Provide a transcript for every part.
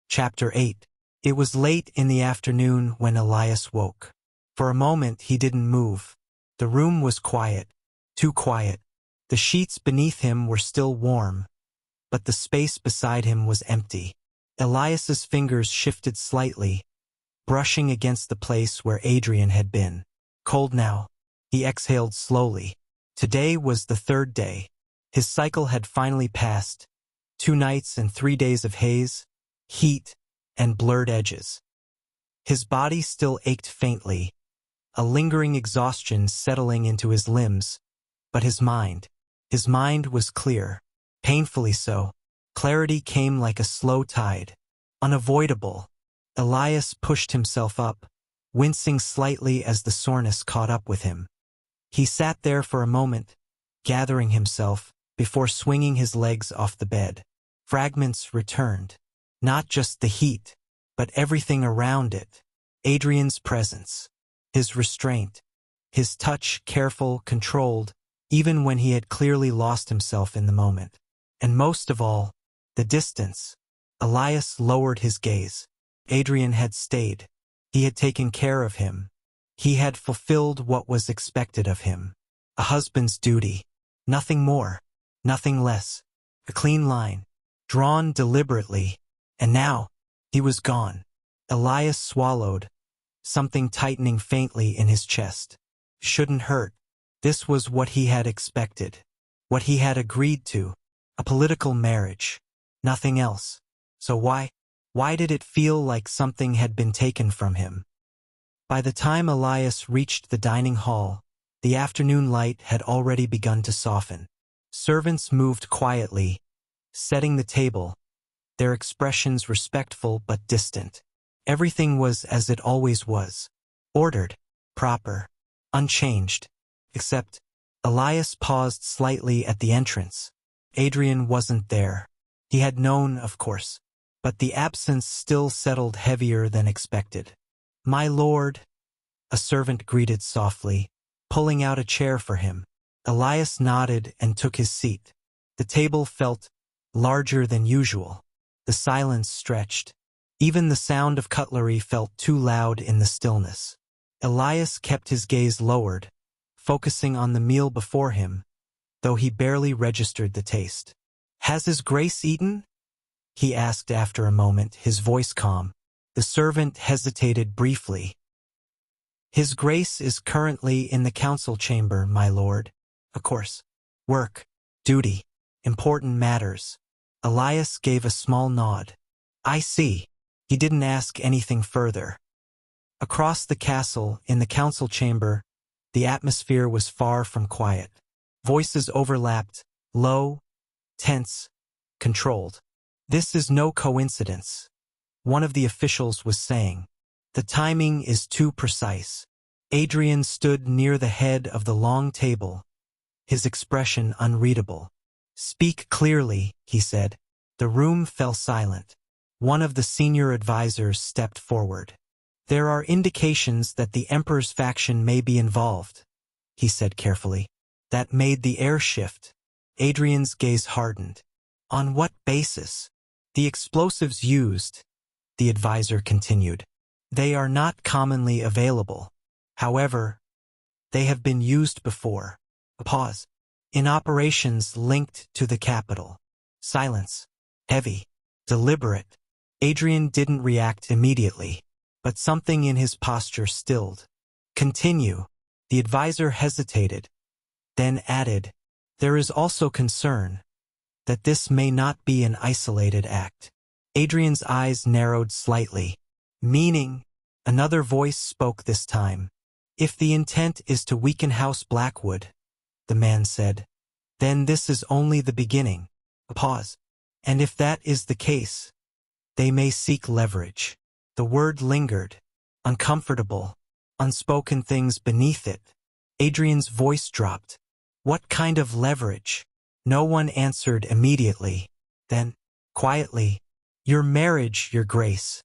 Chapter 8. It was late in the afternoon when Elias woke. For a moment he didn't move. The room was quiet. Too quiet. The sheets beneath him were still warm, but the space beside him was empty. Elias's fingers shifted slightly, brushing against the place where Adrian had been. Cold now. He exhaled slowly. Today was the third day. His cycle had finally passed. 2 nights and 3 days of haze, heat, and blurred edges. His body still ached faintly, a lingering exhaustion settling into his limbs, but his mind was clear, painfully so. Clarity came like a slow tide, unavoidable. Elias pushed himself up, wincing slightly as the soreness caught up with him. He sat there for a moment, gathering himself, before swinging his legs off the bed. Fragments returned. Not just the heat, but everything around it. Adrian's presence, his restraint, his touch careful, controlled, even when he had clearly lost himself in the moment. And most of all, the distance. Elias lowered his gaze. Adrian had stayed. He had taken care of him. He had fulfilled what was expected of him. A husband's duty. Nothing more, nothing less. A clean line, drawn deliberately. And now, he was gone. Elias swallowed, something tightening faintly in his chest. Shouldn't hurt. This was what he had expected. What he had agreed to. A political marriage. Nothing else. So why did it feel like something had been taken from him? By the time Elias reached the dining hall, the afternoon light had already begun to soften. Servants moved quietly, setting the table, their expressions respectful but distant. Everything was as it always was. Ordered, proper, unchanged. Except, Elias paused slightly at the entrance. Adrian wasn't there. He had known, of course, but the absence still settled heavier than expected. "My lord," a servant greeted softly, pulling out a chair for him. Elias nodded and took his seat. The table felt larger than usual. The silence stretched. Even the sound of cutlery felt too loud in the stillness. Elias kept his gaze lowered, focusing on the meal before him, though he barely registered the taste. "Has His Grace eaten?" he asked after a moment, his voice calm. The servant hesitated briefly. "His Grace is currently in the council chamber, my lord. Of course. Work, duty, important matters." Elias gave a small nod. "I see." He didn't ask anything further. Across the castle, in the council chamber, the atmosphere was far from quiet. Voices overlapped, low, tense, controlled. "This is no coincidence," one of the officials was saying. "The timing is too precise." Adrian stood near the head of the long table, his expression unreadable. "Speak clearly," he said. The room fell silent. One of the senior advisors stepped forward. "There are indications that the Emperor's faction may be involved," he said carefully. "That made the air shift." Adrian's gaze hardened. "On what basis?" "The explosives used," the advisor continued. "They are not commonly available. However, they have been used before." A pause. "In operations linked to the capital." Silence. Heavy. Deliberate. Adrian didn't react immediately, but something in his posture stilled. "Continue." The advisor hesitated, then added, "There is also concern that this may not be an isolated act." Adrian's eyes narrowed slightly. "Meaning?" Another voice spoke this time. "If the intent is to weaken House Blackwood," the man said, "then this is only the beginning." A pause. "And if that is the case, they may seek leverage." The word lingered, uncomfortable, unspoken things beneath it. Adrian's voice dropped. "What kind of leverage?" No one answered immediately. Then, quietly, "Your marriage, Your Grace."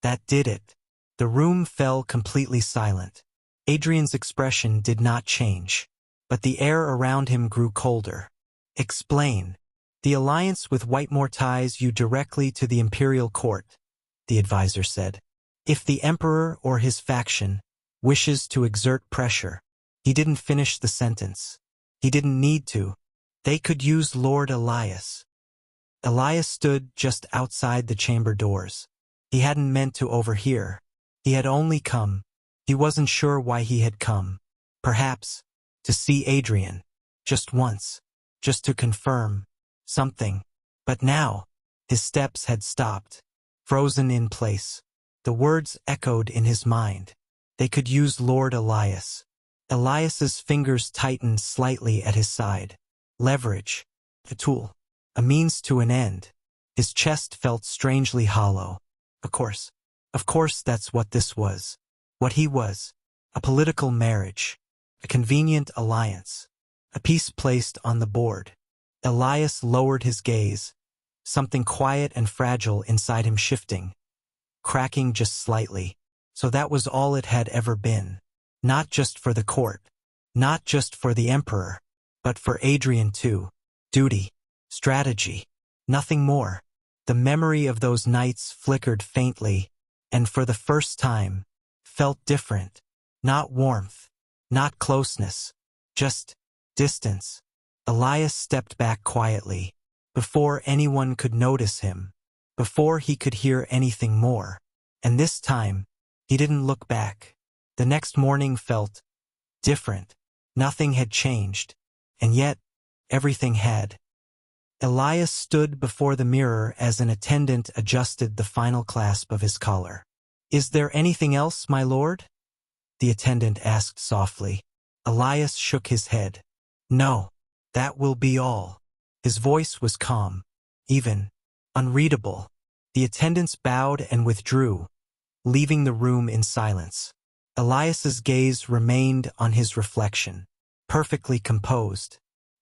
That did it. The room fell completely silent. Adrian's expression did not change, but the air around him grew colder. "Explain." "The alliance with Whitemore ties you directly to the imperial court," the advisor said. If the emperor or his faction wishes to exert pressure. He didn't finish the sentence. He didn't need to. They could use Lord Elias. Elias stood just outside the chamber doors. He hadn't meant to overhear. He had only come. He wasn't sure why he had come. Perhaps to see Adrian. Just once. Just to confirm something. But now, his steps had stopped. Frozen in place. The words echoed in his mind. They could use Lord Elias. Elias's fingers tightened slightly at his side. Leverage. A tool. A means to an end. His chest felt strangely hollow. Of course that's what this was. What he was. A political marriage. A convenient alliance. A piece placed on the board. Elias lowered his gaze. Something quiet and fragile inside him shifting. Cracking just slightly. So that was all it had ever been. Not just for the court. Not just for the emperor. But for Adrian too. Duty. Strategy. Nothing more. The memory of those nights flickered faintly, and for the first time, felt different. Not warmth. Not closeness. Just distance. Elias stepped back quietly, before anyone could notice him, before he could hear anything more. And this time, he didn't look back. The next morning felt different. Nothing had changed, and yet, everything had. Elias stood before the mirror as an attendant adjusted the final clasp of his collar. "Is there anything else, my lord?" the attendant asked softly. Elias shook his head. "No, that will be all." His voice was calm, even unreadable. The attendants bowed and withdrew, leaving the room in silence. Elias's gaze remained on his reflection, perfectly composed.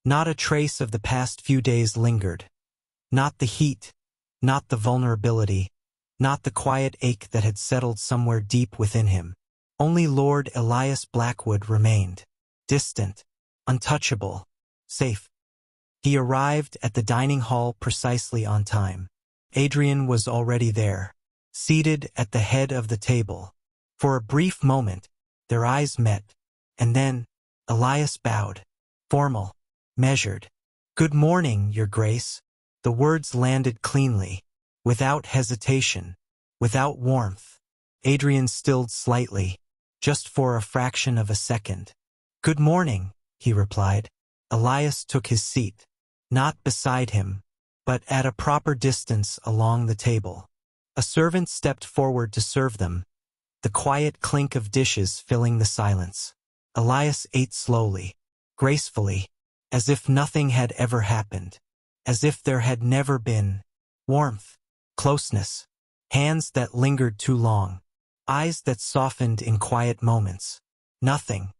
Not a trace of the past few days lingered. Not the heat, not the vulnerability, not the quiet ache that had settled somewhere deep within him. Only Lord Elias Blackwood remained. Distant, untouchable, safe. He arrived at the dining hall precisely on time. Adrian was already there, seated at the head of the table. For a brief moment, their eyes met, and then, Elias bowed. Formal. Measured. "Good morning, Your Grace." The words landed cleanly, without hesitation, without warmth. Adrian stilled slightly, just for a fraction of a second. "Good morning," he replied. Elias took his seat, not beside him, but at a proper distance along the table. A servant stepped forward to serve them, the quiet clink of dishes filling the silence. Elias ate slowly, gracefully, as if nothing had ever happened, as if there had never been warmth, closeness, hands that lingered too long, eyes that softened in quiet moments. Nothing.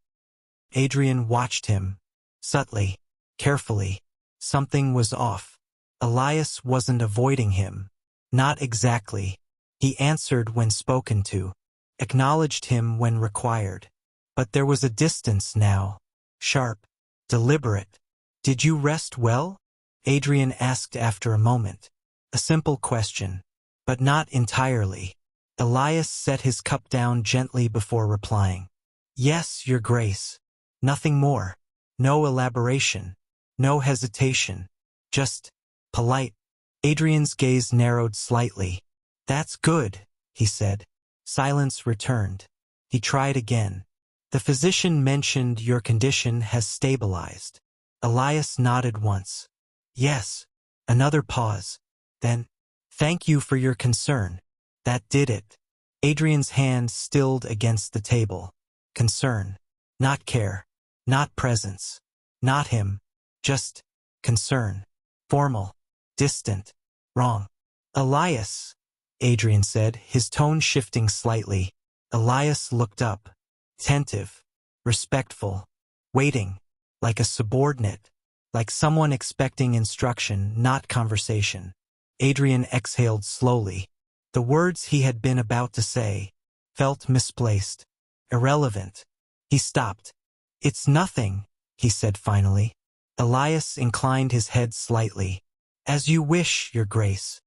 Adrian watched him, subtly, carefully. Something was off. Elias wasn't avoiding him. Not exactly. He answered when spoken to, acknowledged him when required. But there was a distance now, sharp, deliberate. "Did you rest well?" Adrian asked after a moment. A simple question, but not entirely. Elias set his cup down gently before replying. "Yes, Your Grace." Nothing more. No elaboration. No hesitation. Just polite. Adrian's gaze narrowed slightly. "That's good," he said. Silence returned. He tried again. "The physician mentioned your condition has stabilized." Elias nodded once. "Yes." Another pause. Then, "Thank you for your concern." That did it. Adrian's hand stilled against the table. Concern. Not care. Not presence. Not him. Just concern. Formal. Distant. Wrong. "Elias," Adrian said, his tone shifting slightly. Elias looked up. Attentive. Respectful. Waiting. Like a subordinate. Like someone expecting instruction, not conversation. Adrian exhaled slowly. The words he had been about to say felt misplaced. Irrelevant. He stopped. "It's nothing," he said finally. Elias inclined his head slightly. "As you wish, Your Grace."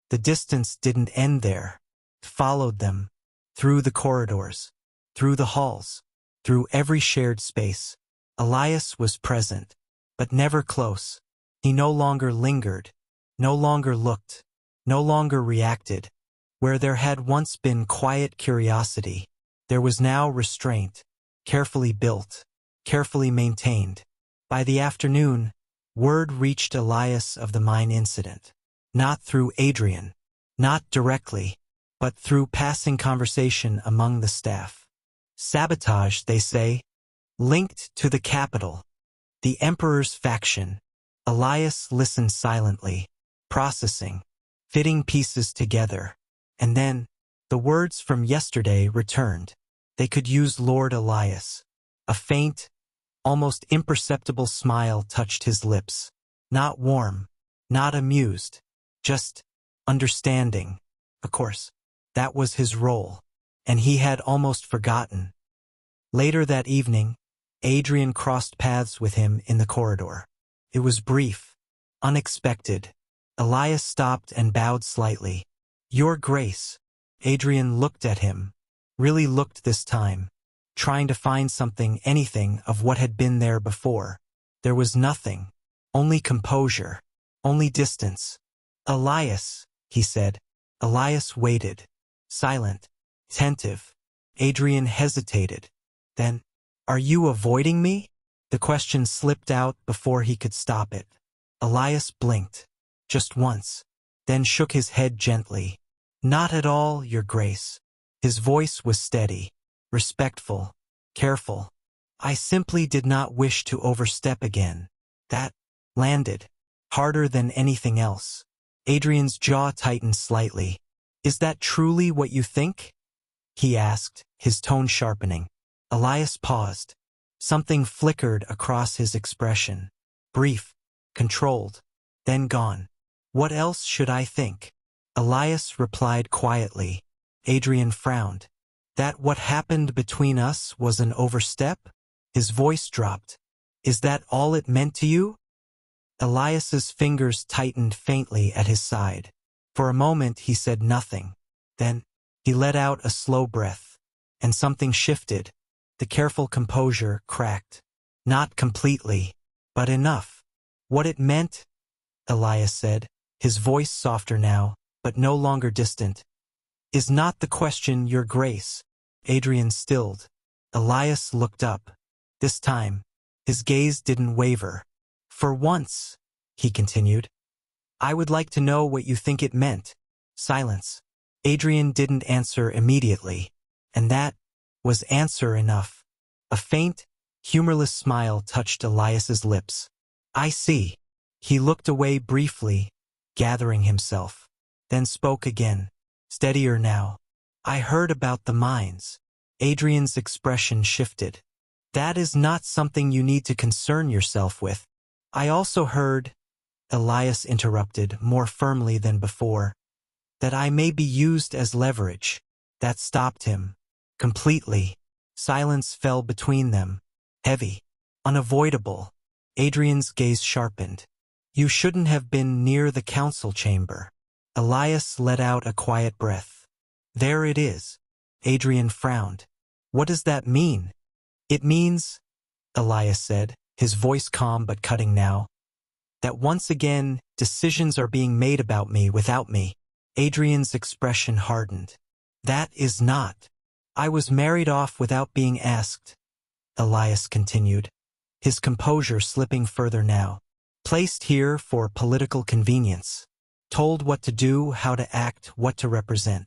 The distance didn't end there. followed them, through the corridors, through the halls, through every shared space. Elias was present, but never close. He no longer lingered, no longer looked, no longer reacted. Where there had once been quiet curiosity, there was now restraint, carefully built, carefully maintained. By the afternoon, word reached Elias of the mine incident. Not through Adrian, not directly, but through passing conversation among the staff. Sabotage, they say, linked to the capital, the emperor's faction. Elias listened silently, processing, fitting pieces together. And then, the words from yesterday returned. They could use Lord Elias. A faint, almost imperceptible smile touched his lips. Not warm, not amused, just understanding. Of course, that was his role, and he had almost forgotten. Later that evening, Adrian crossed paths with him in the corridor. It was brief, unexpected. Elias stopped and bowed slightly. Your Grace. Adrian looked at him, really looked this time, trying to find something, anything of what had been there before. There was nothing, only composure, only distance. Elias, he said. Elias waited, silent, attentive. Adrian hesitated. Then, are you avoiding me? The question slipped out before he could stop it. Elias blinked, just once, then shook his head gently. Not at all, Your Grace. His voice was steady, respectful, careful. I simply did not wish to overstep again. That landed, harder than anything else. Adrian's jaw tightened slightly. Is that truly what you think? He asked, his tone sharpening. Elias paused. Something flickered across his expression. Brief, controlled, then gone. What else should I think? Elias replied quietly. Adrian frowned. That what happened between us was an overstep? His voice dropped. Is that all it meant to you? Elias's fingers tightened faintly at his side. For a moment he said nothing. Then, he let out a slow breath. And something shifted. The careful composure cracked. Not completely, but enough. What it meant, Elias said, his voice softer now, but no longer distant, is not the question, Your Grace. Adrian stilled. Elias looked up. This time, his gaze didn't waver. For once, he continued, I would like to know what you think it meant. Silence. Adrian didn't answer immediately, and that was answer enough. A faint, humorless smile touched Elias's lips. I see. He looked away briefly, gathering himself, then spoke again, steadier now. I heard about the mines. Adrian's expression shifted. That is not something you need to concern yourself with. I also heard, Elias interrupted more firmly than before, that I may be used as leverage. That stopped him. Completely. Silence fell between them. Heavy. Unavoidable. Adrian's gaze sharpened. You shouldn't have been near the council chamber. Elias let out a quiet breath. There it is. Adrian frowned. What does that mean? It means, Elias said, his voice calm but cutting now, that once again, decisions are being made about me without me. Adrian's expression hardened. That is not. I was married off without being asked, Elias continued, his composure slipping further now. Placed here for political convenience. Told what to do, how to act, what to represent.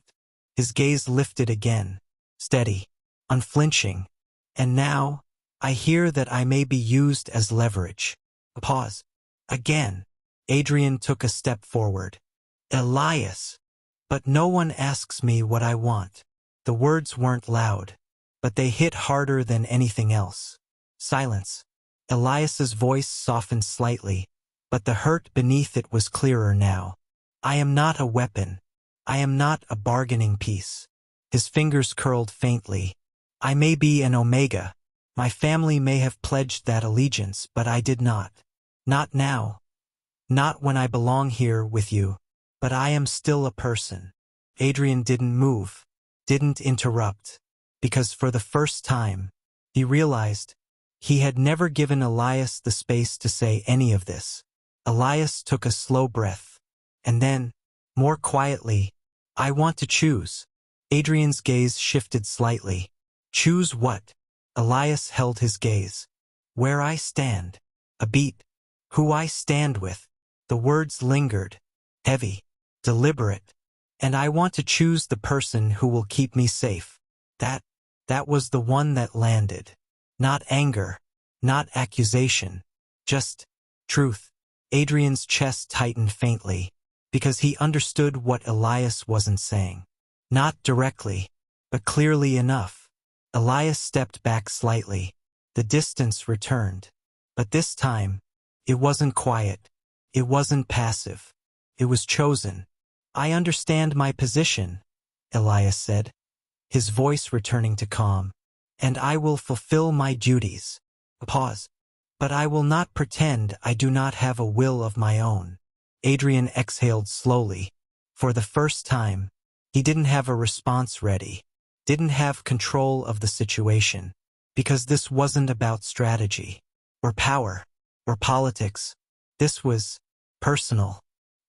His gaze lifted again, steady, unflinching. And now, I hear that I may be used as leverage. A pause. Again. Adrian took a step forward. Elias. But no one asks me what I want. The words weren't loud, but they hit harder than anything else. Silence. Elias's voice softened slightly, but the hurt beneath it was clearer now. I am not a weapon. I am not a bargaining piece. His fingers curled faintly. I may be an Omega. My family may have pledged that allegiance, but I did not. Not now. Not when I belong here with you. But I am still a person. Adrian didn't move, didn't interrupt, because for the first time, he realized he had never given Elias the space to say any of this. Elias took a slow breath, and then, more quietly, "I want to choose." Adrian's gaze shifted slightly. "Choose what?" Elias held his gaze. "Where I stand. A beat. Who I stand with." The words lingered, heavy, deliberate. "And I want to choose the person who will keep me safe." That was the one that landed. Not anger, not accusation, just truth. Adrian's chest tightened faintly, because he understood what Elias wasn't saying. Not directly, but clearly enough. Elias stepped back slightly. The distance returned. But this time, it wasn't quiet. It wasn't passive. It was chosen. "I understand my position," Elias said, his voice returning to calm. "And I will fulfill my duties." A pause. "But I will not pretend I do not have a will of my own." Adrian exhaled slowly. For the first time, he didn't have a response ready, didn't have control of the situation, because this wasn't about strategy, or power, or politics. This was personal.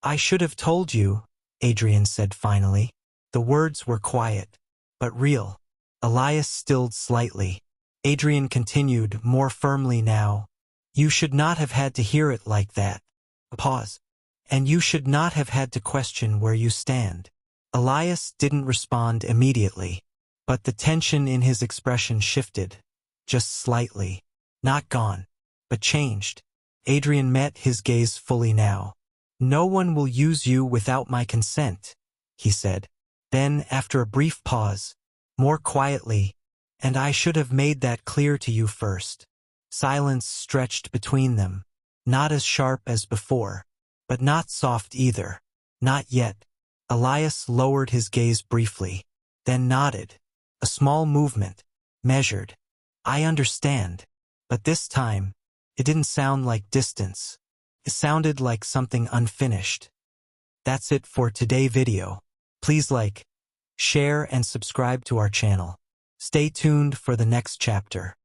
"I should have told you," Adrian said finally. The words were quiet, but real. Elias stilled slightly. Adrian continued, more firmly now. "You should not have had to hear it like that." A pause. "And you should not have had to question where you stand." Elias didn't respond immediately, but the tension in his expression shifted, just slightly. Not gone, but changed. Adrian met his gaze fully now. "No one will use you without my consent," he said. Then, after a brief pause, more quietly, "And I should have made that clear to you first." Silence stretched between them, not as sharp as before, but not soft either. Not yet. Elias lowered his gaze briefly, then nodded. A small movement, measured. "I understand." But this time, it didn't sound like distance. It sounded like something unfinished. That's it for today's video. Please like, share, and subscribe to our channel. Stay tuned for the next chapter.